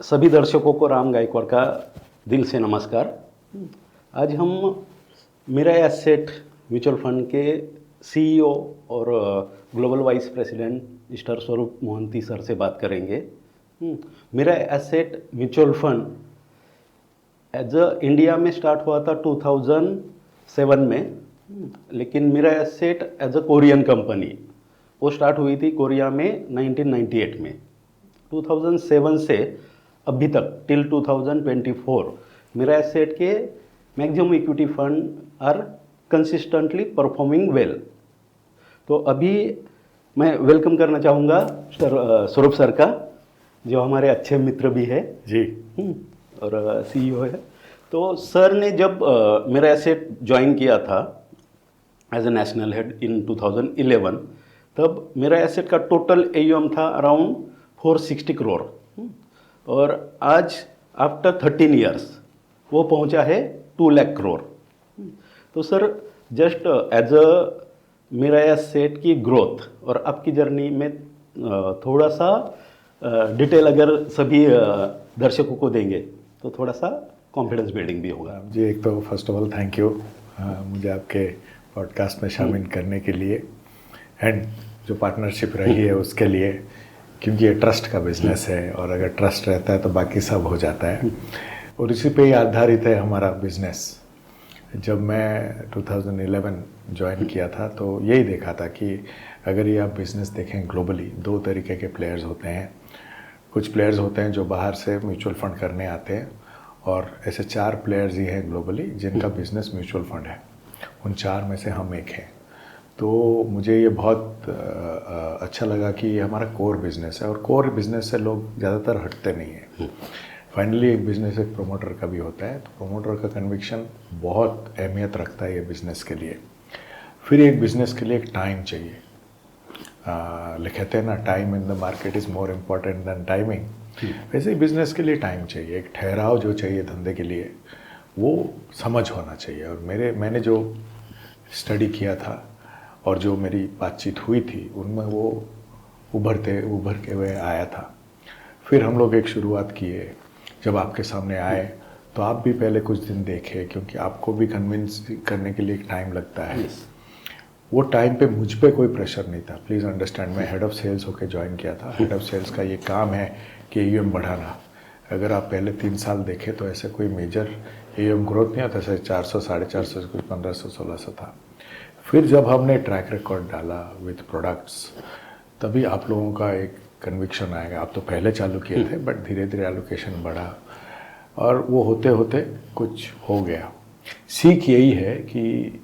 सभी दर्शकों को राम गायकवाड़ का दिल से नमस्कार। आज हम मेरा एसेट म्यूचुअल फंड के सीईओ और global vice president mister Swarup Mohanty sir से बात करेंगे। Mirae asset mutual fund as India में स्टार्ट हुआ था 2007 में, लेकिन Mirae asset as a Korean company वो स्टार्ट हुई थी कोरिया में 1998 में। 2007 से अभी तक टिल 2024 मेरा एसेट के maximum equity fund are consistently performing well. तो अभी मैं वेलकम करना चाहूँगा स्वरूप सर का, जो हमारे अच्छे मित्र भी है जी और सीईओ है। तो सर ने जब मेरा एसेट ज्वाइन किया था as a national head in 2011, तब मेरा एसेट का टोटल एयूएम था अराउंड 460 करोड़ और आज आफ्टर 13 इयर्स वो पहुंचा है 2 लाख करोड़। तो सर जस्ट एज अ मेरा एसेट की ग्रोथ और आपकी जर्नी में थोड़ा सा डिटेल अगर सभी दर्शकों को देंगे तो थोड़ा सा कॉन्फिडेंस बिल्डिंग भी होगा। जी, एक तो first of all thank you मुझे आपके पॉडकास्ट में शामिल करने के लिए एंड जो पार्टनरशिप रही है उसके लिए, क्योंकि ये ट्रस्ट का बिजनेस है और अगर ट्रस्ट रहता है तो बाकी सब हो जाता है और इसी पे ही आधारित है हमारा बिजनेस। जब मैं 2011 ज्वाइन किया था तो यही देखा था कि अगर ये आप बिज़नेस देखें ग्लोबली, दो तरीके के प्लेयर्स होते हैं। कुछ प्लेयर्स होते हैं जो बाहर से म्यूचुअल फंड करने आते हैं और ऐसे 4 प्लेयर्स ही हैं ग्लोबली जिनका बिज़नेस म्यूचुअल फंड है। उन 4 में से हम एक हैं। तो मुझे ये बहुत अच्छा लगा कि ये हमारा कोर बिज़नेस है और कोर बिज़नेस से लोग ज़्यादातर हटते नहीं हैं। फाइनली एक बिज़नेस एक प्रोमोटर का भी होता है, तो प्रोमोटर का कन्विक्शन बहुत अहमियत रखता है ये बिज़नेस के लिए। फिर एक बिज़नेस के लिए एक टाइम चाहिए। कहते हैं ना, time in the market is more important than timing. वैसे ही बिज़नेस के लिए टाइम चाहिए, एक ठहराव जो चाहिए धंधे के लिए वो समझ होना चाहिए। और मैंने जो स्टडी किया था और जो मेरी बातचीत हुई थी उनमें वो उभर के हुए आया था। फिर हम लोग एक शुरुआत किए। जब आपके सामने आए तो आप भी पहले कुछ दिन देखे, क्योंकि आपको भी कन्विंस करने के लिए एक टाइम लगता है। वो टाइम पे मुझ पे कोई प्रेशर नहीं था, प्लीज़ अंडरस्टैंड। मैं हेड ऑफ़ सेल्स होकर ज्वाइन किया था। हेड ऑफ़ सेल्स का ये काम है कि एयूएम बढ़ाना। अगर आप पहले 3 साल देखें तो ऐसे कोई मेजर एयूएम ग्रोथ नहीं आता, ऐसे 400 450 से कुछ 1500 1600 था। फिर जब हमने ट्रैक रिकॉर्ड डाला विथ प्रोडक्ट्स, तभी आप लोगों का एक कन्विक्शन आएगा। आप तो पहले चालू किए थे बट धीरे धीरे एलोकेशन बढ़ा और वो होते होते कुछ हो गया। सीख यही है कि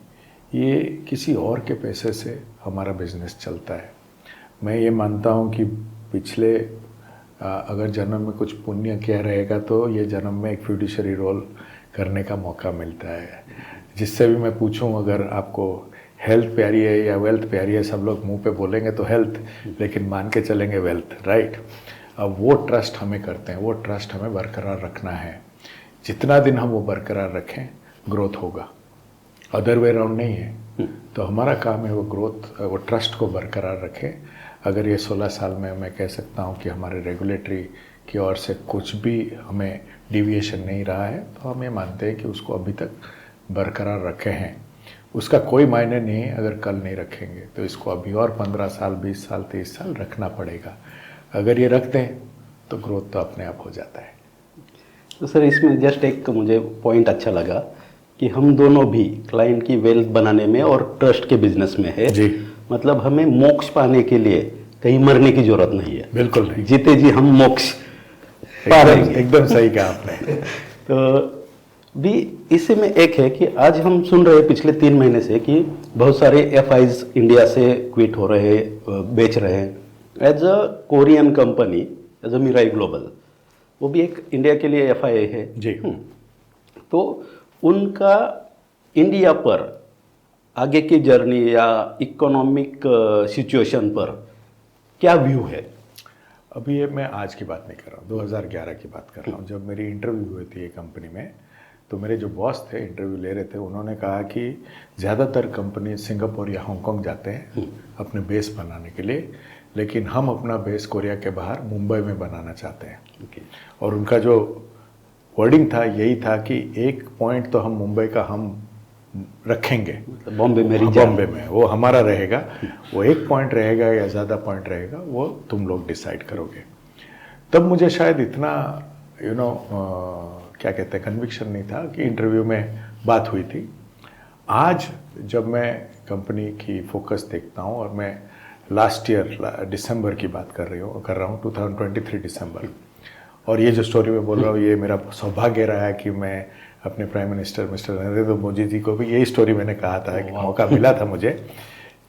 ये किसी और के पैसे से हमारा बिजनेस चलता है। मैं ये मानता हूँ कि पिछले अगर जन्म में कुछ पुण्य किया रहेगा तो ये जन्म में एक फिड्यूशियरी रोल करने का मौका मिलता है। जिससे भी मैं पूछूं अगर आपको हेल्थ प्यारी है या वेल्थ प्यारी है, सब लोग मुंह पे बोलेंगे तो हेल्थ, लेकिन मान के चलेंगे वेल्थ, राइट। अब वो ट्रस्ट हमें करते हैं, वो ट्रस्ट हमें बरकरार रखना है। जितना दिन हम वो बरकरार रखें ग्रोथ होगा, अदर वे राउंड नहीं है। तो हमारा काम है वो ग्रोथ, वो ट्रस्ट को बरकरार रखें। अगर ये 16 साल में मैं कह सकता हूँ कि हमारे रेगुलेटरी की ओर से कुछ भी हमें डिविएशन नहीं रहा है, तो हम ये मानते हैं कि उसको अभी तक बरकरार रखे हैं। उसका कोई मायने नहीं है अगर कल नहीं रखेंगे, तो इसको अभी और 15 साल 20 साल 30 साल रखना पड़ेगा। अगर ये रखते हैं तो ग्रोथ तो अपने आप हो जाता है। तो सर इसमें जस्ट एक मुझे पॉइंट अच्छा लगा कि हम दोनों भी क्लाइंट की वेल्थ बनाने में और ट्रस्ट के बिजनेस में है जी। मतलब हमें मोक्ष पाने के लिए कहीं मरने की जरूरत नहीं है। बिल्कुल नहीं, जीते जी हम मोक्ष पा लेंगे। एकदम सही कहा आपने। तो भी इसी में एक है कि आज हम सुन रहे हैं पिछले 3 महीने से कि बहुत सारे एफआईज इंडिया से क्विट हो रहे हैं, बेच रहे हैं। As a Korean company, as a Mirae global, वो भी एक इंडिया के लिए एफआई है जी। तो उनका इंडिया पर आगे की जर्नी या इकोनॉमिक सिचुएशन पर क्या व्यू है? अभी ये मैं आज की बात नहीं कर रहा हूँ, 2011 की बात कर रहा हूँ। जब मेरी इंटरव्यू हुई थी ये कंपनी में, तो मेरे जो बॉस थे इंटरव्यू ले रहे थे, उन्होंने कहा कि ज़्यादातर कंपनी सिंगापुर या हांगकांग जाते हैं अपने बेस बनाने के लिए, लेकिन हम अपना बेस कोरिया के बाहर मुंबई में बनाना चाहते हैं। ओके। और उनका जो वर्डिंग था यही था कि एक पॉइंट तो हम मुंबई का हम रखेंगे, मतलब बॉम्बे में बॉम्बे में वो हमारा रहेगा, वो एक पॉइंट रहेगा या ज़्यादा पॉइंट रहेगा वो तुम लोग डिसाइड करोगे। तब मुझे शायद इतना क्या कहते हैं कन्विक्शन नहीं था कि इंटरव्यू में बात हुई थी। आज जब मैं कंपनी की फोकस देखता हूँ और मैं लास्ट ईयर दिसंबर की बात कर रहा हूँ 2023 दिसंबर, और ये जो स्टोरी मैं बोल रहा हूँ ये मेरा सौभाग्य रहा है कि मैं अपने prime minister mister Narendra Modi ji को भी यही स्टोरी मैंने कहा था कि मौका मिला था मुझे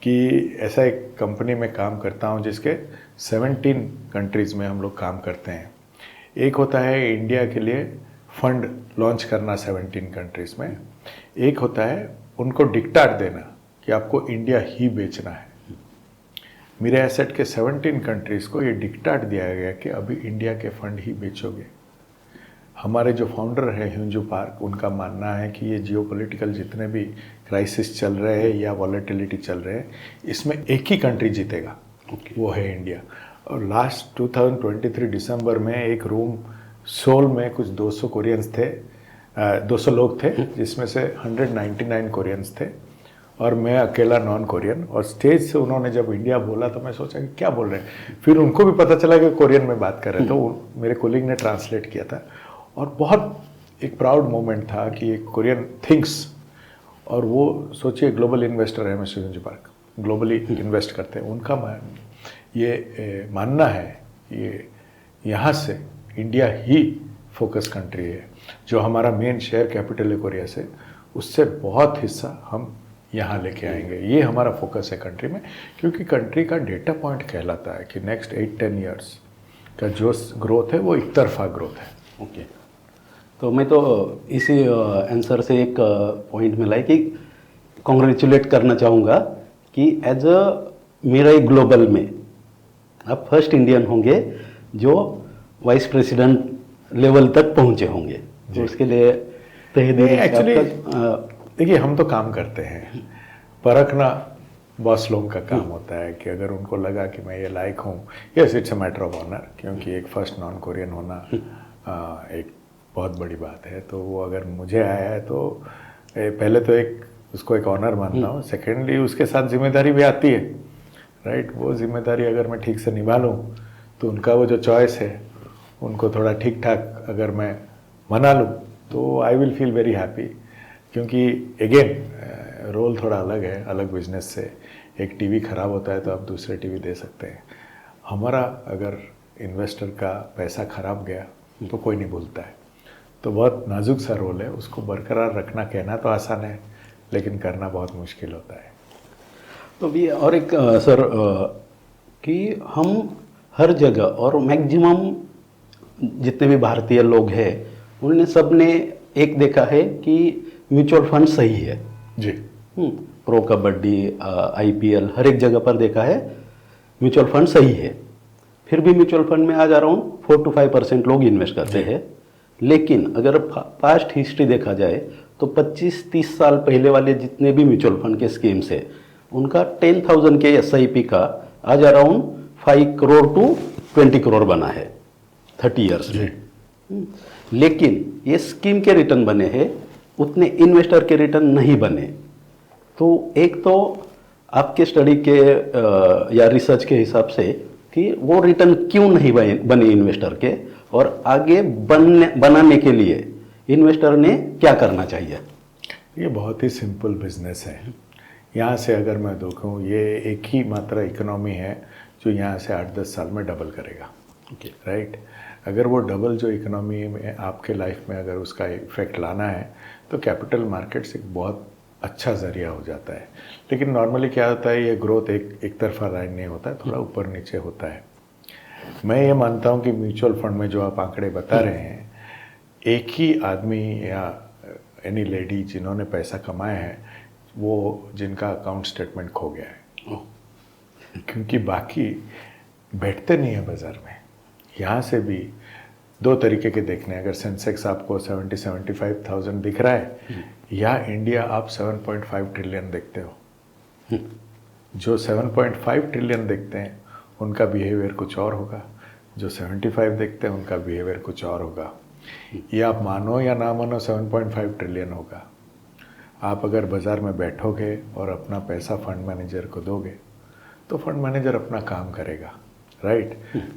कि ऐसा एक कंपनी में काम करता हूँ जिसके 17 कंट्रीज़ में हम लोग काम करते हैं। एक होता है इंडिया के लिए फंड लॉन्च करना 17 कंट्रीज़ में, एक होता है उनको डिक्टाट देना कि आपको इंडिया ही बेचना है। मेरे एसेट के 17 कंट्रीज़ को ये डिक्टाट दिया गया कि अभी इंडिया के फंड ही बेचोगे। हमारे जो फाउंडर है हिंजू पार्क, उनका मानना है कि ये जियोपॉलिटिकल जितने भी क्राइसिस चल रहे हैं या वॉलेटिलिटी चल रहे हैं, इसमें एक ही कंट्री जीतेगा, वो है इंडिया। और लास्ट 2023 दिसंबर में एक रूम सोल में कुछ 200 कोरियंस थे, 200 लोग थे, जिसमें से 199 कोरियंस थे और मैं अकेला नॉन कोरियन। और स्टेज से उन्होंने जब इंडिया बोला तो मैं सोचा कि क्या बोल रहे हैं, फिर उनको भी पता चला कि कोरियन में बात कर रहे थे, तो मेरे कोलिग ने ट्रांसलेट किया था और बहुत एक प्राउड मोमेंट था कि एक कोरियन थिंक्स, और वो सोचिए ग्लोबल इन्वेस्टर है मिस्टर हिंजू पार्क, ग्लोबली इन्वेस्ट करते हैं, उनका मानना है ये यहाँ से इंडिया ही फोकस कंट्री है। जो हमारा मेन शेयर कैपिटल है कोरिया से, उससे बहुत हिस्सा हम यहाँ लेके आएंगे। ये हमारा फोकस है कंट्री में, क्योंकि कंट्री का डेटा पॉइंट कहलाता है कि नेक्स्ट 8-10 ईयर्स का जो ग्रोथ है वो एक तरफा ग्रोथ है। ओके। तो मैं तो इसी आंसर से एक पॉइंट मिला है कि कॉन्ग्रेचुलेट करना चाहूँगा कि एज अ मेरा एक ग्लोबल में आप फर्स्ट इंडियन होंगे जो वाइस प्रेसिडेंट लेवल तक पहुँचे होंगे, तो उसके लिए तहे दिल से एक्चुअली आपका देखिए हम तो काम करते हैं, परखना बॉस लोगों का काम होता है कि अगर उनको लगा कि मैं ये लायक हूँ, yes it's a matter of honour, क्योंकि एक फर्स्ट नॉन कोरियन होना एक बहुत बड़ी बात है। तो वो अगर मुझे आया है तो पहले तो एक उसको एक ऑनर मानता हूँ, सेकेंडली उसके साथ जिम्मेदारी भी आती है, राइट। वो जिम्मेदारी अगर मैं ठीक से निभा लूँ तो उनका वो जो चॉइस है उनको थोड़ा ठीक ठाक अगर मैं मना लूँ तो I will feel very happy, क्योंकि अगेन रोल थोड़ा अलग है, अलग बिजनेस से। एक टीवी ख़राब होता है तो आप दूसरे टीवी दे सकते हैं, हमारा अगर इन्वेस्टर का पैसा खराब गया तो कोई नहीं भूलता है। तो बहुत नाजुक सा रोल है, उसको बरकरार रखना कहना तो आसान है लेकिन करना बहुत मुश्किल होता है। तो भी और एक सर कि हम हर जगह और मैक्सिमम जितने भी भारतीय लोग हैं उन्होंने सब ने एक देखा है कि म्यूचुअल फंड सही है जी। प्रो कबड्डी IPL हर एक जगह पर देखा है म्यूचुअल फंड सही है। फिर भी म्यूचुअल फंड में आज अराउंड 4 to 5% लोग इन्वेस्ट करते हैं। लेकिन अगर पास्ट हिस्ट्री देखा जाए तो 25-30 साल पहले वाले जितने भी म्यूचुअल फंड के स्कीम्स है उनका 10,000 के SIP का आज अराउंड 5 करोड़ to 20 करोड़ बना है 30 ईयर्स में। लेकिन ये स्कीम के रिटर्न बने हैं, उतने इन्वेस्टर के रिटर्न नहीं बने। तो एक तो आपके स्टडी के या रिसर्च के हिसाब से कि वो रिटर्न क्यों नहीं बने इन्वेस्टर के, और आगे बनाने के लिए इन्वेस्टर ने क्या करना चाहिए? ये बहुत ही सिंपल बिजनेस है। यहाँ से अगर मैं देखूँ ये एक ही मात्र इकोनॉमी है जो यहाँ से 8-10 साल में डबल करेगा, राइट। अगर वो डबल जो इकोनॉमी में आपके लाइफ में अगर उसका इफेक्ट लाना है तो कैपिटल मार्केट्स एक बहुत अच्छा ज़रिया हो जाता है। लेकिन नॉर्मली क्या होता है, ये ग्रोथ एक तरफा लाइन नहीं होता है, थोड़ा ऊपर नीचे होता है। मैं ये मानता हूँ कि म्यूचुअल फंड में जो आप आंकड़े बता रहे हैं, एक ही आदमी या एनी लेडी जिन्होंने पैसा कमाया है वो जिनका अकाउंट स्टेटमेंट खो गया है, क्योंकि बाकी बैठते नहीं है बाज़ार में। यहाँ से भी दो तरीके के देखने हैं, अगर सेंसेक्स आपको 70-75,000 दिख रहा है या इंडिया आप 7.5 ट्रिलियन देखते हो। जो 7.5 ट्रिलियन देखते हैं उनका बिहेवियर कुछ और होगा, जो 75 देखते हैं उनका बिहेवियर कुछ और होगा। ये आप मानो या ना मानो 7.5 ट्रिलियन होगा। आप अगर बाज़ार में बैठोगे और अपना पैसा फंड मैनेजर को दोगे तो फंड मैनेजर अपना काम करेगा, राइट।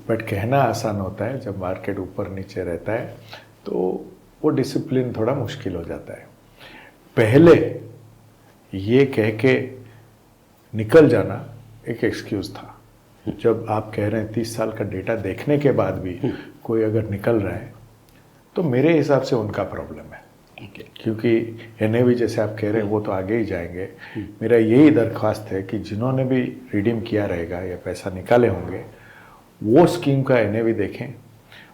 बट कहना आसान होता है, जब मार्केट ऊपर नीचे रहता है तो वो डिसिप्लिन थोड़ा मुश्किल हो जाता है। पहले ये कह के निकल जाना एक एक्सक्यूज़ था। जब आप कह रहे हैं 30 साल का डेटा देखने के बाद भी कोई अगर निकल रहा है तो मेरे हिसाब से उनका प्रॉब्लम है। क्योंकि NAV जैसे आप कह रहे हैं वो तो आगे ही जाएंगे। मेरा यही दरख्वास्त है कि जिन्होंने भी रिडीम किया रहेगा या पैसा निकाले होंगे वो स्कीम का NAV देखें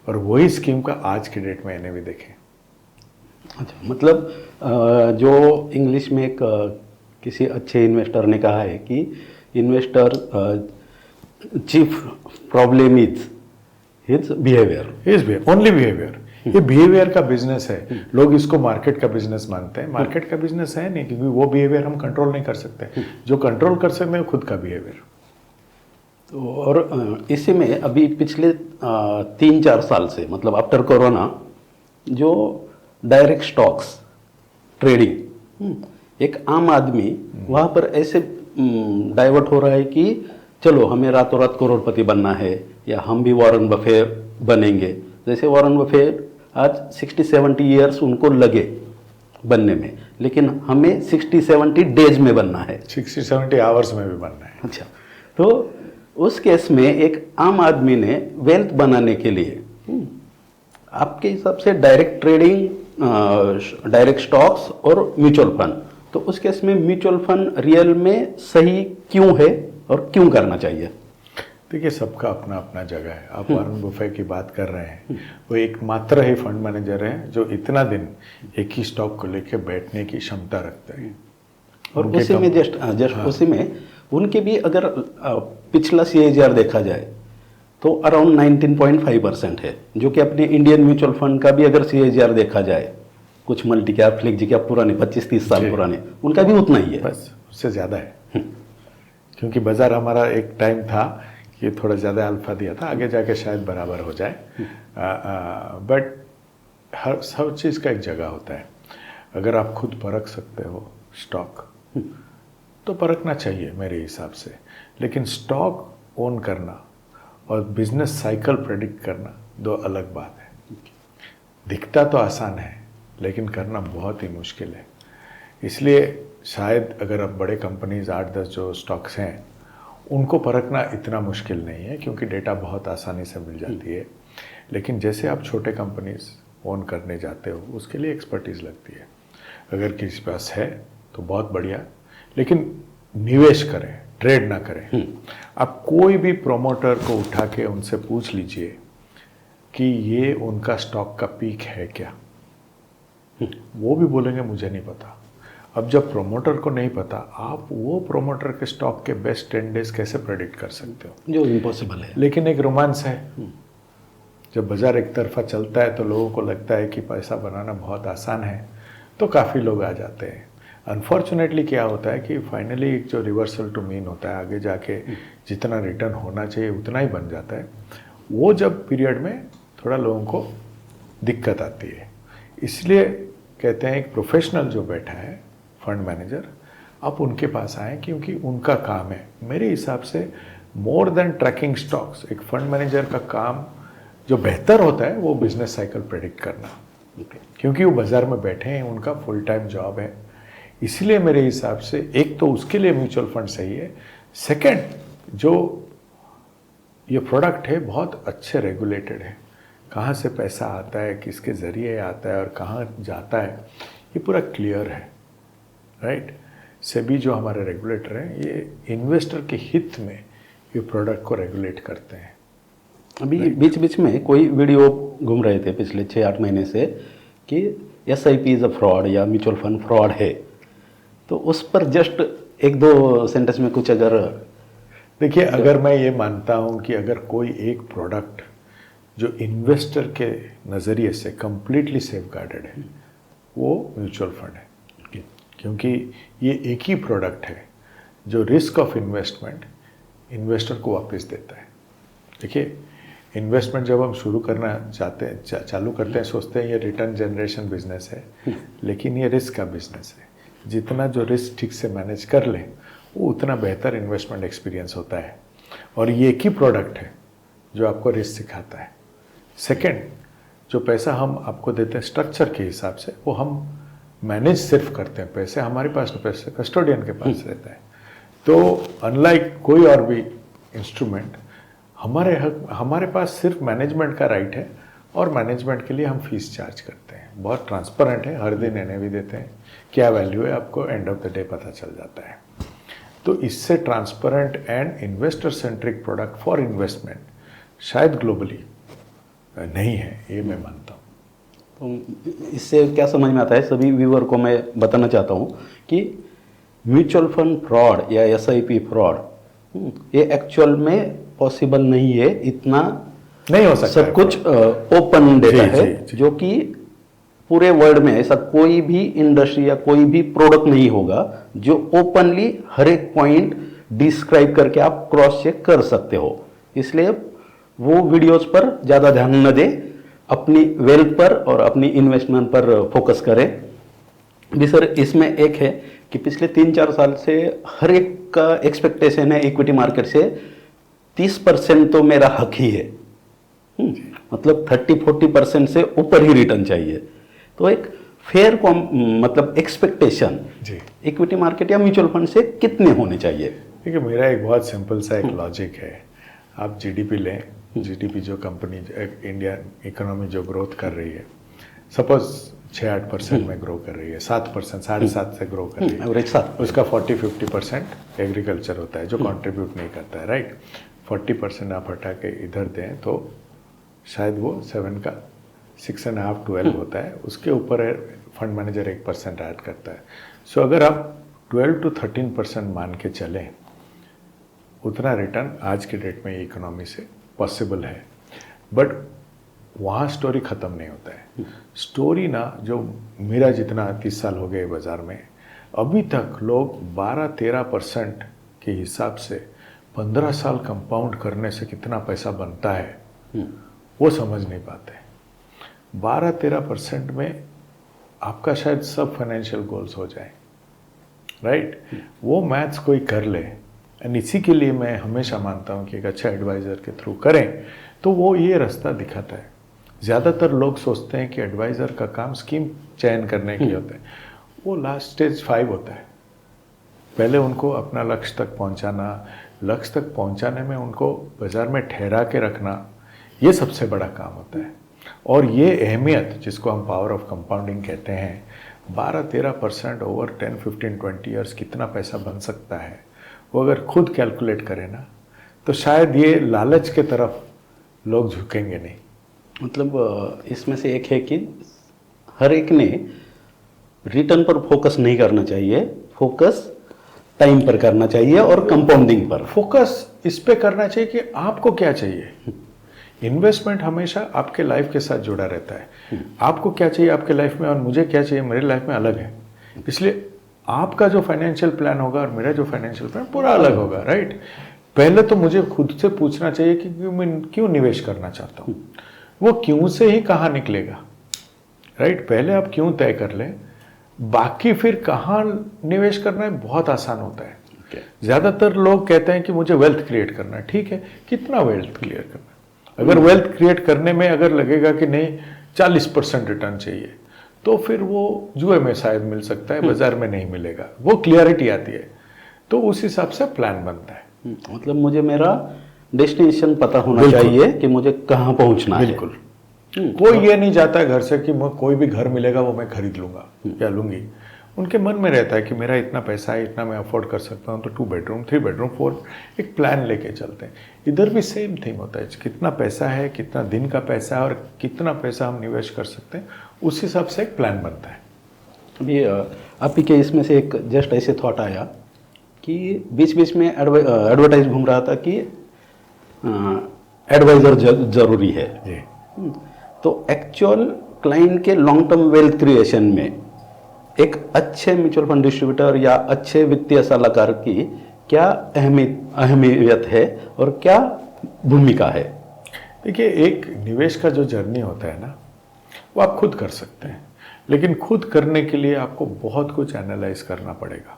और वही स्कीम का आज के डेट में NAV देखें। अच्छा, मतलब जो इंग्लिश में एक किसी अच्छे इन्वेस्टर ने कहा है कि investor chief problem is his behaviour, only behaviour. ये बिहेवियर का बिजनेस है। लोग इसको मार्केट का बिजनेस मानते हैं। मार्केट का बिजनेस है नहीं, क्योंकि वो बिहेवियर हम कंट्रोल नहीं कर सकते। जो कंट्रोल कर सकते हैं खुद का बिहेवियर। तो और इसी में अभी पिछले 3-4 साल से, मतलब आफ्टर कोरोना, जो डायरेक्ट स्टॉक्स ट्रेडिंग, एक आम आदमी वहाँ पर ऐसे डाइवर्ट हो रहा है कि चलो हमें रातों रात करोड़पति बनना है या हम भी वॉरेन बफेट बनेंगे। जैसे वॉरेन बफेट आज 60-70 ईयर्स उनको लगे बनने में, लेकिन हमें 60-70 डेज में बनना है, 60-70 आवर्स में भी बनना है। अच्छा, तो उस केस में एक आम आदमी ने वेल्थ बनाने के लिए आपके हिसाब से डायरेक्ट ट्रेडिंग, डायरेक्ट स्टॉक्स और म्यूचुअल फंड, तो उस केस में म्यूचुअल फंड रियल में सही क्यों है और क्यों करना चाहिए? देखिए, सबका अपना अपना जगह है। आप वॉरेन बफेट की बात कर रहे हैं, वो एकमात्र ही फंड मैनेजर हैं जो इतना दिन एक ही स्टॉक को लेकर बैठने की क्षमता रखते हैं। और उसी में जस्ट उसी में उनके भी अगर पिछला CAGR देखा जाए तो अराउंड 19.5% है, जो कि अपने इंडियन म्यूचुअल फंड का भी अगर CAGR देखा जाए, कुछ मल्टी कैप, फ्लेक्सी कैप पुराने 25-30 साल पुराने, उनका भी उतना ही है, बस उससे ज़्यादा है। क्योंकि बाजार हमारा एक टाइम था कि थोड़ा ज़्यादा अल्फा दिया था, आगे जाके शायद बराबर हो जाए। बट हर सब चीज़ का एक जगह होता है। अगर आप खुद परख सकते हो स्टॉक तो परखना चाहिए मेरे हिसाब से। लेकिन स्टॉक ओन करना और बिजनेस साइकिल प्रेडिक्ट करना दो अलग बात है। दिखता तो आसान है लेकिन करना बहुत ही मुश्किल है। इसलिए शायद अगर आप बड़े कंपनीज 8-10 जो स्टॉक्स हैं उनको परखना इतना मुश्किल नहीं है, क्योंकि डेटा बहुत आसानी से मिल जाती है। लेकिन जैसे आप छोटे कंपनीज ओन करने जाते हो उसके लिए एक्सपर्टीज़ लगती है। अगर किसी पास है तो बहुत बढ़िया, लेकिन निवेश करें, ट्रेड ना करें। आप कोई भी प्रोमोटर को उठा के उनसे पूछ लीजिए कि ये उनका स्टॉक का पीक है क्या, वो भी बोलेंगे मुझे नहीं पता। अब जब प्रोमोटर को नहीं पता, आप वो प्रोमोटर के स्टॉक के बेस्ट 10 डेज कैसे प्रेडिक्ट कर सकते हो? जो इम्पॉसिबल है। लेकिन एक रोमांस है। जब बाजार एक तरफा चलता है तो लोगों को लगता है कि पैसा बनाना बहुत आसान है, तो काफ़ी लोग आ जाते हैं। अनफॉर्चुनेटली क्या होता है कि फाइनली एक जो रिवर्सल टू मीन होता है, आगे जाके जितना रिटर्न होना चाहिए उतना ही बन जाता है। वो जब पीरियड में थोड़ा लोगों को दिक्कत आती है। इसलिए कहते हैं एक प्रोफेशनल जो बैठा है फंड मैनेजर, आप उनके पास आएँ, क्योंकि उनका काम है मेरे हिसाब से मोर देन ट्रैकिंग स्टॉक्स। एक फंड मैनेजर का काम जो बेहतर होता है वो बिजनेस साइकिल प्रेडिक्ट करना, क्योंकि वो बाज़ार में बैठे हैं, उनका फुल टाइम जॉब है। इसलिए मेरे हिसाब से एक तो उसके लिए म्यूचुअल फंड सही है। सेकंड, जो ये प्रोडक्ट है बहुत अच्छे रेगुलेटेड है। कहाँ से पैसा आता है, किसके ज़रिए आता है और कहाँ जाता है, ये पूरा क्लियर है, राइट। सेबी जो हमारे रेगुलेटर हैं, ये इन्वेस्टर के हित में ये प्रोडक्ट को रेगुलेट करते हैं। अभी बीच बीच में कोई वीडियो घूम रहे थे पिछले 6-8 महीने से कि SIP इज़ अ फ्रॉड या म्यूचुअल फंड फ्रॉड है, तो उस पर जस्ट 1-2 सेंटेंस में कुछ अगर देखिए, अगर मैं ये मानता हूँ कि अगर कोई एक प्रोडक्ट जो इन्वेस्टर के नज़रिए से कम्प्लीटली सेफ गार्डेड है वो म्यूचुअल फंड है, क्योंकि ये एक ही प्रोडक्ट है जो रिस्क ऑफ इन्वेस्टमेंट इन्वेस्टर को वापस देता है। देखिए, इन्वेस्टमेंट जब हम शुरू करना चाहते हैं, चालू करते हैं, सोचते हैं ये रिटर्न जनरेशन बिजनेस है, लेकिन ये रिस्क का बिजनेस है। जितना जो रिस्क ठीक से मैनेज कर ले वो उतना बेहतर इन्वेस्टमेंट एक्सपीरियंस होता है। और ये एक ही प्रोडक्ट है जो आपको रिस्क सिखाता है। सेकंड, जो पैसा हम आपको देते हैं स्ट्रक्चर के हिसाब से, वो हम मैनेज सिर्फ करते हैं। पैसे हमारे पास, तो पैसे कस्टोडियन के पास रहता है। तो अनलाइक कोई और भी इंस्ट्रूमेंट, हमारे पास सिर्फ मैनेजमेंट का राइट है और मैनेजमेंट के लिए हम फीस चार्ज करते हैं। बहुत ट्रांसपेरेंट है, हर दिन NAV देते हैं, क्या वैल्यू है आपको एंड ऑफ द डे पता चल जाता है। तो इससे transparent and investor centric product for investment शायद ग्लोबली नहीं है, ये मैं मानता हूँ। तो इससे क्या समझ में आता है, सभी व्यूअर को मैं बताना चाहता हूँ कि म्यूचुअल फंड फ्रॉड या SIP फ्रॉड ये एक्चुअल में पॉसिबल नहीं है, इतना नहीं हो सकता। सब कुछ ओपन डेटा है जी। जो कि पूरे वर्ल्ड में ऐसा कोई भी इंडस्ट्री या कोई भी प्रोडक्ट नहीं होगा जो ओपनली हर एक पॉइंट डिस्क्राइब करके आप क्रॉस चेक कर सकते हो। इसलिए वो वीडियोस पर ज़्यादा ध्यान न दे, अपनी वेल्थ पर और अपनी इन्वेस्टमेंट पर फोकस करें। भी सर, इसमें एक है कि पिछले 3-4 साल से हर एक का एक्सपेक्टेशन है इक्विटी मार्केट से 30% तो मेरा हक ही है। मतलब 30-40% से ऊपर ही रिटर्न चाहिए। तो एक फेयर मतलब एक्सपेक्टेशन इक्विटी मार्केट या म्यूचुअल फंड से कितने होने चाहिए? देखिए, मेरा एक बहुत सिंपल सा एक लॉजिक है। आप GDP लें, GDP जो कंपनी, इंडिया इकोनॉमी जो ग्रोथ कर रही है, सपोज 6-8% में ग्रो कर रही है, 7%, 7.5 से ग्रो कर रही है, एवरेज 7, उसका 40-50% एग्रीकल्चर होता है जो कंट्रीब्यूट नहीं करता है, राइट। 40% आप हटा के इधर दें तो शायद वो 7 का 6.5-12 होता है। उसके ऊपर फंड मैनेजर 1% ऐड करता है। सो अगर आप 12-13% मान के चलें, उतना रिटर्न आज के डेट में इकोनॉमी से पॉसिबल है। बट वहाँ स्टोरी ख़त्म नहीं होता है। स्टोरी ना, जो मेरा जितना 30 साल हो गए बाज़ार में, अभी तक लोग 12-13% के हिसाब से 15 साल कंपाउंड करने से कितना पैसा बनता है वो समझ नहीं पाते। 12-13% में आपका शायद सब फाइनेंशियल गोल्स हो जाए, राइट। वो मैथ्स कोई कर ले, एंड इसी के लिए मैं हमेशा मानता हूँ कि एक अच्छा एडवाइज़र के थ्रू करें तो वो ये रास्ता दिखाता है। ज़्यादातर लोग सोचते हैं कि एडवाइज़र का काम स्कीम चयन करने की होता है, वो लास्ट स्टेज 5 होता है। पहले उनको अपना लक्ष्य तक पहुँचाना, लक्ष्य तक पहुँचाने में उनको बाज़ार में ठहरा के रखना, ये सबसे बड़ा काम होता है। और ये अहमियत जिसको हम पावर ऑफ कंपाउंडिंग कहते हैं, 12-13% ओवर 10-15-20 ईयर्स कितना पैसा बन सकता है, वो अगर खुद कैलकुलेट करें ना तो शायद ये लालच के तरफ लोग झुकेंगे नहीं। मतलब इसमें से एक है कि हर एक ने रिटर्न पर फोकस नहीं करना चाहिए, फोकस टाइम पर करना चाहिए और कंपाउंडिंग पर फोकस इस पे करना चाहिए कि आपको क्या चाहिए। इन्वेस्टमेंट हमेशा आपके लाइफ के साथ जुड़ा रहता है। आपको क्या चाहिए आपके लाइफ में और मुझे क्या चाहिए मेरे लाइफ में अलग है। इसलिए आपका जो फाइनेंशियल प्लान होगा और मेरा जो फाइनेंशियल प्लान पूरा अलग होगा, राइट। पहले तो मुझे खुद से पूछना चाहिए कि मैं क्यों निवेश करना चाहता हूँ। वो क्यों से ही कहाँ निकलेगा, राइट। पहले आप क्यों तय कर लें, बाकी फिर कहाँ निवेश करना है बहुत आसान होता है। ज़्यादातर लोग कहते हैं कि मुझे वेल्थ क्रिएट करना है, ठीक है, कितना वेल्थ क्रिएट करना है। अगर वेल्थ क्रिएट करने में अगर लगेगा कि नहीं 40% रिटर्न चाहिए तो फिर वो जुए में शायद मिल सकता है, बाजार में नहीं मिलेगा। वो क्लियरिटी आती है तो उस हिसाब से प्लान बनता है। मतलब मुझे मेरा डेस्टिनेशन पता होना चाहिए कि मुझे कहाँ पहुँचना है। बिल्कुल। कोई ये नहीं जाता है घर से कि कोई भी घर मिलेगा वो मैं खरीद लूँगा या लूँगी। उनके मन में रहता है कि मेरा इतना पैसा है, इतना मैं अफोर्ड कर सकता हूँ, तो 2 बेडरूम 3 बेडरूम 4 एक प्लान लेके चलते हैं। इधर भी सेम थिंग होता है, कितना पैसा है, कितना दिन का पैसा है और कितना पैसा हम निवेश कर सकते हैं, उस हिसाब से एक प्लान बनता है। अभी आप ही के इसमें से एक जस्ट ऐसे थॉट आया कि बीच बीच में एडवर्टाइज घूम रहा था कि एडवाइज़र ज़रूरी है जी। तो एक्चुअल क्लाइंट के लॉन्ग टर्म वेल्थ क्रिएशन में एक अच्छे म्यूचुअल फंड डिस्ट्रीब्यूटर या अच्छे वित्तीय सलाहकार की क्या अहमियत है और क्या भूमिका है? देखिए, एक निवेश का जो जर्नी होता है ना, वो आप खुद कर सकते हैं, लेकिन खुद करने के लिए आपको बहुत कुछ एनालाइज करना पड़ेगा।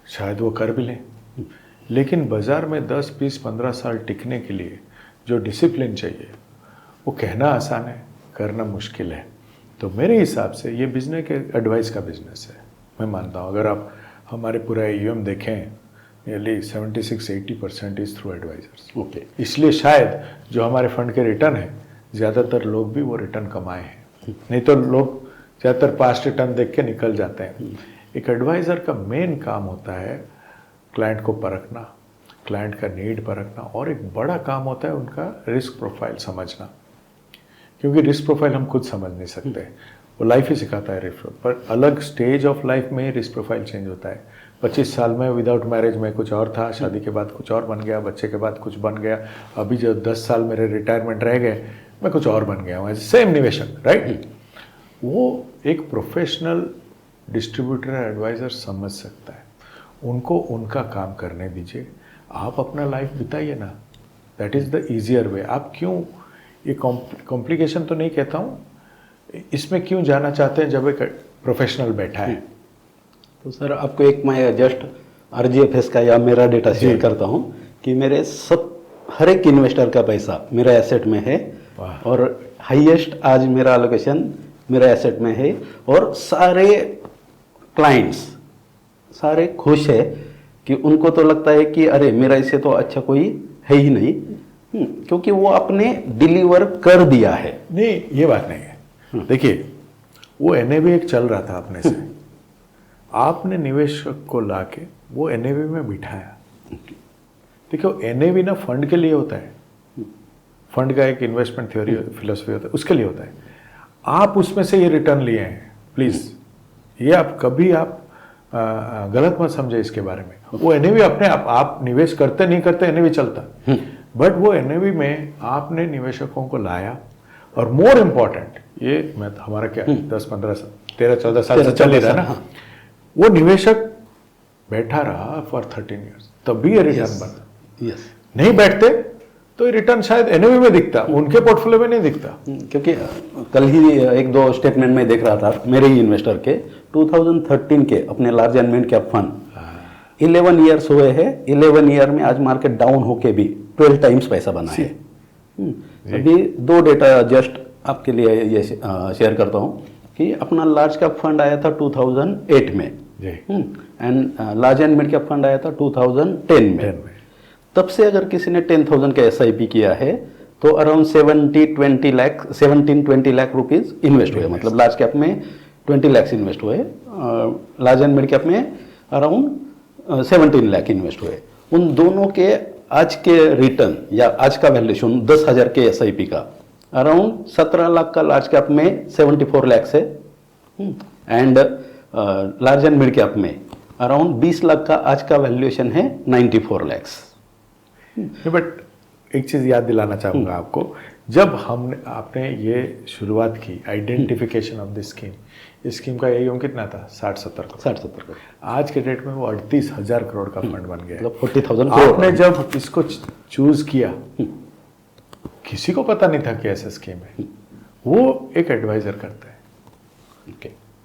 शायद वो कर भी लें, लेकिन बाज़ार में 10, 20, 15 साल टिकने के लिए जो डिसिप्लिन चाहिए, वो कहना आसान है, करना मुश्किल है। तो मेरे हिसाब से ये बिजनेस के एडवाइस का बिजनेस है। मैं मानता हूँ अगर आप हमारे पूरा AUM देखें, nearly 76-80% is through advisors. Okay. इसलिए शायद जो हमारे फंड के रिटर्न है, ज़्यादातर लोग भी वो रिटर्न कमाए हैं, नहीं तो लोग ज़्यादातर पास्ट रिटर्न देख के निकल जाते हैं। एक एडवाइज़र का मेन काम होता है क्लाइंट को परखना, क्लाइंट का नीड परखना, और एक बड़ा काम होता है उनका रिस्क प्रोफाइल समझना, क्योंकि रिस्क प्रोफाइल हम खुद समझ नहीं सकते, वो लाइफ ही सिखाता है रिस्क। पर अलग स्टेज ऑफ लाइफ में ही रिस्क प्रोफाइल चेंज होता है। 25 साल में विदाउट मैरिज में कुछ और था, शादी के बाद कुछ और बन गया, बच्चे के बाद कुछ बन गया, अभी जो 10 साल मेरे रिटायरमेंट रह गए, मैं कुछ और बन गया हूँ। सेम निवेशक, राइट? वो एक प्रोफेशनल डिस्ट्रीब्यूटर एडवाइज़र समझ सकता है, उनको उनका काम करने दीजिए, आप अपना लाइफ बिताइए ना। दैट इज़ द ईजियर वे। आप क्यों ये कॉम्प्लिकेशन तो नहीं कहता हूँ, इसमें क्यों जाना चाहते हैं जब एक प्रोफेशनल बैठा है? तो सर आपको एक मैं जस्ट RGFS का या मेरा डेटा शेयर करता हूँ कि मेरे हर एक इन्वेस्टर का पैसा मेरा एसेट में है, और हाईएस्ट आज मेरा एलोकेशन मेरा एसेट में है, और सारे क्लाइंट्स सारे खुश है कि उनको तो लगता है कि अरे मेरा इससे तो अच्छा कोई है ही नहीं, क्योंकि वो आपने डिलीवर कर दिया है। नहीं, ये बात नहीं है। देखिए, वो NAV एक चल रहा था अपने से, आपने निवेशक को लाके वो NAV में बिठाया। देखो, NAV ना फंड के लिए होता है, फंड का एक इन्वेस्टमेंट थ्योरी फिलोसफी होता है, उसके लिए होता है। आप उसमें से ये रिटर्न लिए हैं, प्लीज़ ये आप कभी आप गलत मत समझे इसके बारे में। वो NAV अपने आप निवेश करते नहीं करते NAV चलता, बट वो NAV में आपने निवेशकों को लाया, और मोर इम्पॉर्टेंट ये मैं हमारा क्या 10, 15, 13, 14 साल से चल ही रहा है ना, वो निवेशक बैठा रहा फॉर 13 ईयर्स, तभी ये रिटर्न बना। यस, नहीं बैठते तो ये रिटर्न शायद NAV में दिखता, उनके पोर्टफोलियो में नहीं दिखता। क्योंकि कल ही एक दो स्टेटमेंट में देख रहा था मेरे ही इन्वेस्टर के 2013 के अपने large and mid cap fund 11 years हुए हैं, 11 ईयर में आज मार्केट डाउन होके भी 12 टाइम्स पैसा बना है। अभी दो डेटा जस्ट आपके लिए ये शेयर करता हूँ कि अपना लार्ज कैप फंड आया था 2008 में, and large and mid cap fund आया था 2010 में। तब से अगर किसी ने 10,000 का SIP किया है तो अराउंड 17-20 लाख रुपीज इन्वेस्ट हुए, मतलब लार्ज कैप में 20 लाख इन्वेस्ट हुए, लार्ज एंड मिड कैप में अराउंड 17 लाख इन्वेस्ट हुए। उन दोनों के आज के रिटर्न या आज का वैल्यूएशन 10,000 के SIP का अराउंड 17 लाख का लार्ज कैप में 74 लाख है, and large and mid cap में अराउंड 20 लाख का आज का वैल्यूएशन है 94 लाख। बट एक चीज़ याद दिलाना चाहूँगा आपको, जब आपने ये शुरुआत की आइडेंटिफिकेशन ऑफ दिस स्कीम, इस स्कीम का AUM कितना था? 60-70 करोड़। आज के डेट में वो 38,000 करोड़ का फंड बन गया, मतलब 40,000 करोड़। आपने जब इसको चूज किया, किसी को पता नहीं था कि ऐसा स्कीम है, वो एक एडवाइजर करता है।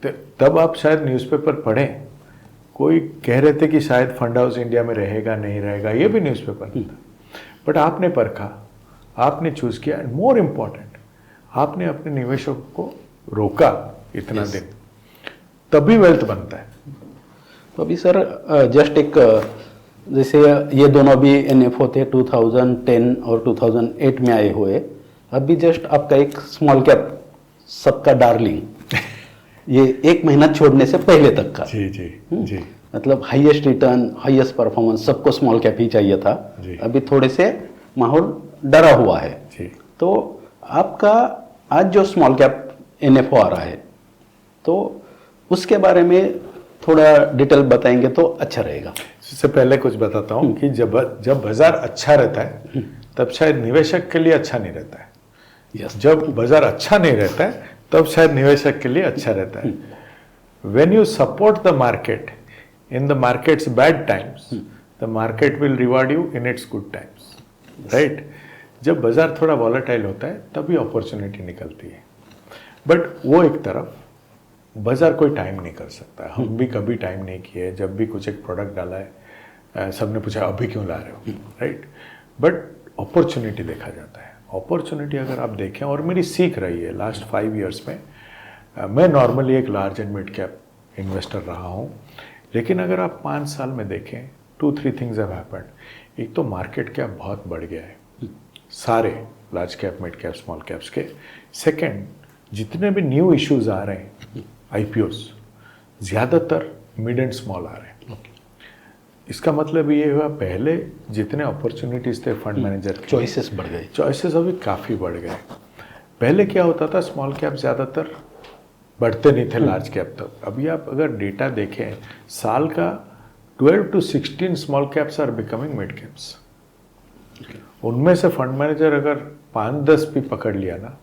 तो तब आप शायद न्यूज़पेपर पढ़ें, कोई कह रहे थे कि शायद फंड हाउस इंडिया में रहेगा नहीं रहेगा, ये भी न्यूज़पेपर में था, बट आपने परखा, आपने चूज किया, एंड मोर इम्पॉर्टेंट आपने अपने निवेशकों को रोका इतना दिन, तभी वेल्थ बनता है। तो अभी सर जस्ट एक जैसे ये दोनों भी NFO थे 2010 और 2008 में आए हुए, अभी जस्ट आपका एक स्मॉल कैप सबका डार्लिंग ये एक महीना छोड़ने से पहले तक का जी, मतलब हाईएस्ट रिटर्न हाईएस्ट परफॉर्मेंस सबको स्मॉल कैप ही चाहिए था, अभी थोड़े से माहौल डरा हुआ है जी। तो आपका आज जो स्मॉल कैप NFO आ रहा है, तो उसके बारे में थोड़ा डिटेल बताएंगे तो अच्छा रहेगा। इससे पहले कुछ बताता हूँ कि जब बाजार अच्छा रहता है तब शायद निवेशक के लिए अच्छा नहीं रहता है। जब बाजार अच्छा नहीं रहता है तब शायद निवेशक के लिए अच्छा रहता है। When you support the market in the market's bad times, the market will reward you in its good times, right? जब बाज़ार थोड़ा वॉलेटाइल होता है तभी अपॉर्चुनिटी निकलती है। बट वो एक तरफ, बाज़ार कोई टाइम नहीं कर सकता। हम भी कभी टाइम नहीं किए, जब भी कुछ एक प्रोडक्ट डाला है सबने पूछा अभी क्यों ला रहे हो, राइट। बट अपॉर्चुनिटी देखा जाता है। अपॉर्चुनिटी अगर आप देखें, और मेरी सीख रही है लास्ट 5 ईयर्स में, मैं नॉर्मली एक large and mid cap investor रहा हूँ, लेकिन अगर आप 5 साल में देखें 2-3 थिंग्स हैव हैपेंड। एक तो मार्केट कैप बहुत बढ़ गया है, सारे large cap, mid cap, small caps के। सेकंड, जितने भी न्यू इश्यूज आ रहे हैं, आईपीओस, ज़्यादातर मिड एंड स्मॉल आ रहे हैं। इसका मतलब ये हुआ, पहले जितने अपॉर्चुनिटीज़ थे फंड मैनेजर के, चॉइसेस बढ़ गए। चॉइसेस अभी काफ़ी बढ़ गए। पहले क्या होता था, स्मॉल कैप ज़्यादातर बढ़ते नहीं थे लार्ज कैप तक। अभी आप अगर डेटा देखें, साल का 12 to 16 small caps are becoming mid caps. उनमें से फंड मैनेजर अगर 5-10 भी पकड़ लिया ना,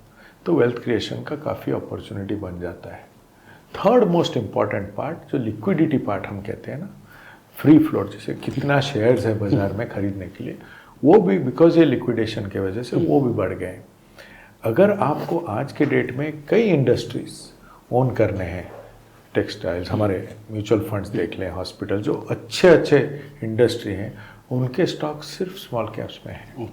तो वेल्थ क्रिएशन का काफ़ी अपॉर्चुनिटी बन जाता है। थर्ड मोस्ट इम्पॉर्टेंट पार्ट, जो लिक्विडिटी पार्ट हम कहते हैं ना, फ्री फ्लोट, जैसे कितना शेयर्स है बाजार में खरीदने के लिए, वो भी बिकॉज ये लिक्विडेशन के वजह से वो भी बढ़ गए। अगर आपको आज के डेट में कई इंडस्ट्रीज ओन करने हैं, टेक्सटाइल्स, हमारे म्यूचुअल फंड्स देख लें, हॉस्पिटल, जो अच्छे अच्छे इंडस्ट्री हैं, उनके स्टॉक सिर्फ स्मॉल कैप्स में हैं।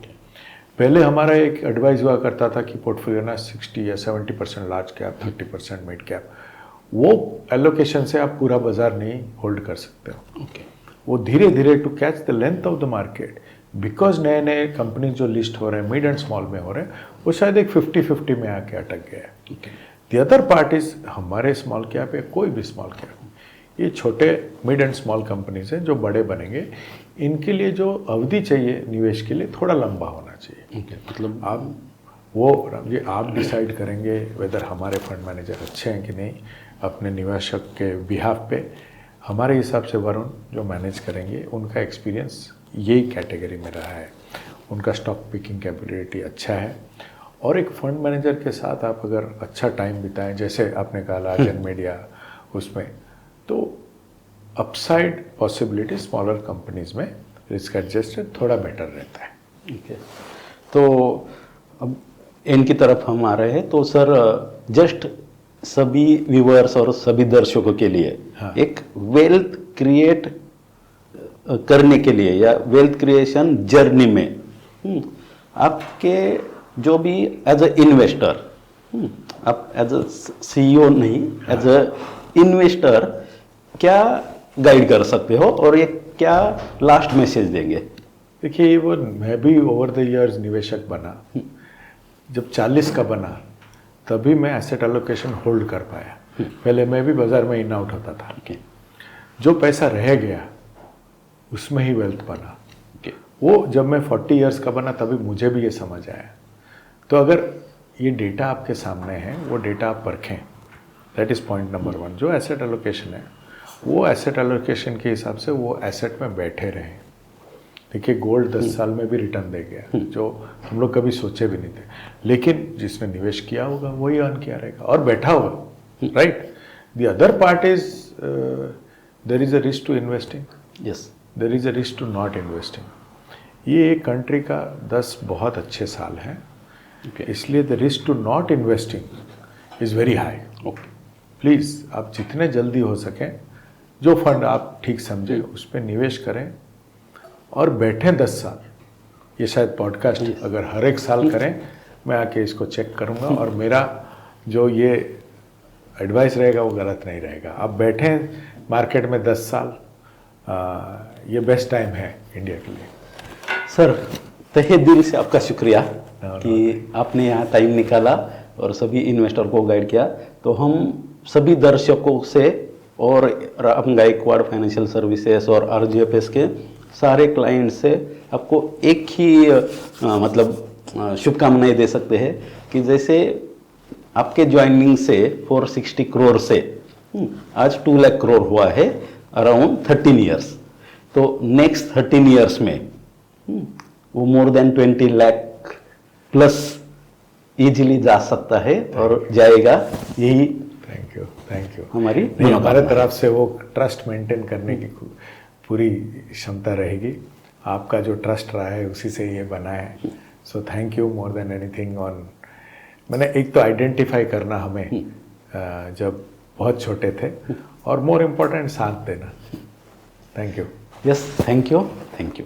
पहले हमारा एक एडवाइस हुआ करता था कि पोर्टफोलियो ना 60 या 70% लार्ज कैप, 30% मिड कैप। वो एलोकेशन से आप पूरा बाजार नहीं होल्ड कर सकते हो। वो धीरे धीरे to catch the length of the market, because नए नए कंपनी जो लिस्ट हो रहे हैं मिड एंड स्मॉल में हो रहे हैं, वो शायद एक 50-50 में आके अटक गया है। द अदर पार्ट इज हमारे स्मॉल कैप या कोई भी स्मॉल कैप, ये छोटे मिड एंड स्मॉल कंपनीज हैं जो बड़े बनेंगे। इनके लिए जो अवधि चाहिए निवेश के लिए, थोड़ा लंबा होना चाहिए। मतलब आप वो ये आप डिसाइड करेंगे वेदर हमारे फंड मैनेजर अच्छे हैं कि नहीं अपने निवेशक के बिहाफ पे। हमारे हिसाब से वरुण जो मैनेज करेंगे, उनका एक्सपीरियंस यही कैटेगरी में रहा है, उनका स्टॉक पिकिंग कैपेबिलिटी अच्छा है। और एक फंड मैनेजर के साथ आप अगर अच्छा टाइम बिताएं, जैसे आपने कहा लार्ज एंड मीडिया, उसमें तो अपसाइड पॉसिबिलिटी स्मॉलर कंपनीज में रिस्क एडजस्टेड थोड़ा बेटर रहता है। तो अब एंड की तरफ हम आ रहे हैं, तो सर जस्ट सभी व्यूअर्स और सभी दर्शकों के लिए एक वेल्थ क्रिएट करने के लिए या वेल्थ क्रिएशन जर्नी में आपके जो भी एज अ इन्वेस्टर, आप एज अ सीईओ नहीं, एज अ इन्वेस्टर क्या गाइड कर सकते हो और ये क्या लास्ट मैसेज देंगे? देखिए, वो मैं भी ओवर द इयर्स निवेशक बना, जब 40 का बना तभी मैं एसेट एलोकेशन होल्ड कर पाया। पहले मैं भी बाजार में इन आउट होता था। जो पैसा रह गया उसमें ही वेल्थ बना। वो जब मैं 40 इयर्स का बना तभी मुझे भी ये समझ आया। तो अगर ये डेटा आपके सामने है, वो डेटा आप परखें, दैट इज़ पॉइंट नंबर 1। जो एसेट एलोकेशन है, वो एसेट एलोकेशन के हिसाब से वो एसेट में बैठे रहें। देखिए, गोल्ड 10 साल में भी रिटर्न दे गया, जो हम लोग कभी सोचे भी नहीं थे। लेकिन जिसने निवेश किया होगा वही अर्न किया रहेगा और बैठा होगा, right. The other part is there is a risk to investing, yes, there is a risk to not investing. ये एक कंट्री का 10 बहुत अच्छे साल हैं, इसलिए the risk to not investing is very high. Please आप जितने जल्दी हो सकें, जो फंड आप ठीक समझे उस पर निवेश करें और बैठें 10 साल। ये शायद पॉडकास्ट अगर हर एक साल करें, मैं आके इसको चेक करूँगा और मेरा जो ये एडवाइस रहेगा वो गलत नहीं रहेगा। आप बैठें मार्केट में 10 साल, ये बेस्ट टाइम है इंडिया के लिए। सर, तहे दिल से आपका शुक्रिया कि आपने यहाँ टाइम निकाला और सभी इन्वेस्टर को गाइड किया। तो हम सभी दर्शकों से और राम गायकवाड़ फाइनेंशियल सर्विसेज और आरजीएफएस के सारे क्लाइंट से आपको एक ही मतलब शुभकामनाएं दे सकते हैं कि जैसे आपके ज्वाइनिंग से 460 करोड़ से आज 2 लाख करोड़ हुआ है अराउंड 13 इयर्स। तो नेक्स्ट 13 इयर्स में वो more than 20 lakh plus easily जा सकता है और जाएगा। यही थैंक यू हमारी हमारे तरफ से वो ट्रस्ट मेंटेन करने की पूरी क्षमता रहेगी। आपका जो ट्रस्ट रहा है उसी से ये बना है, so thank you more than anything on, मैंने एक तो आइडेंटिफाई करना हमें जब बहुत छोटे थे, और मोर इम्पोर्टेंट साथ देना। Thank you. Yes, thank you, thank you.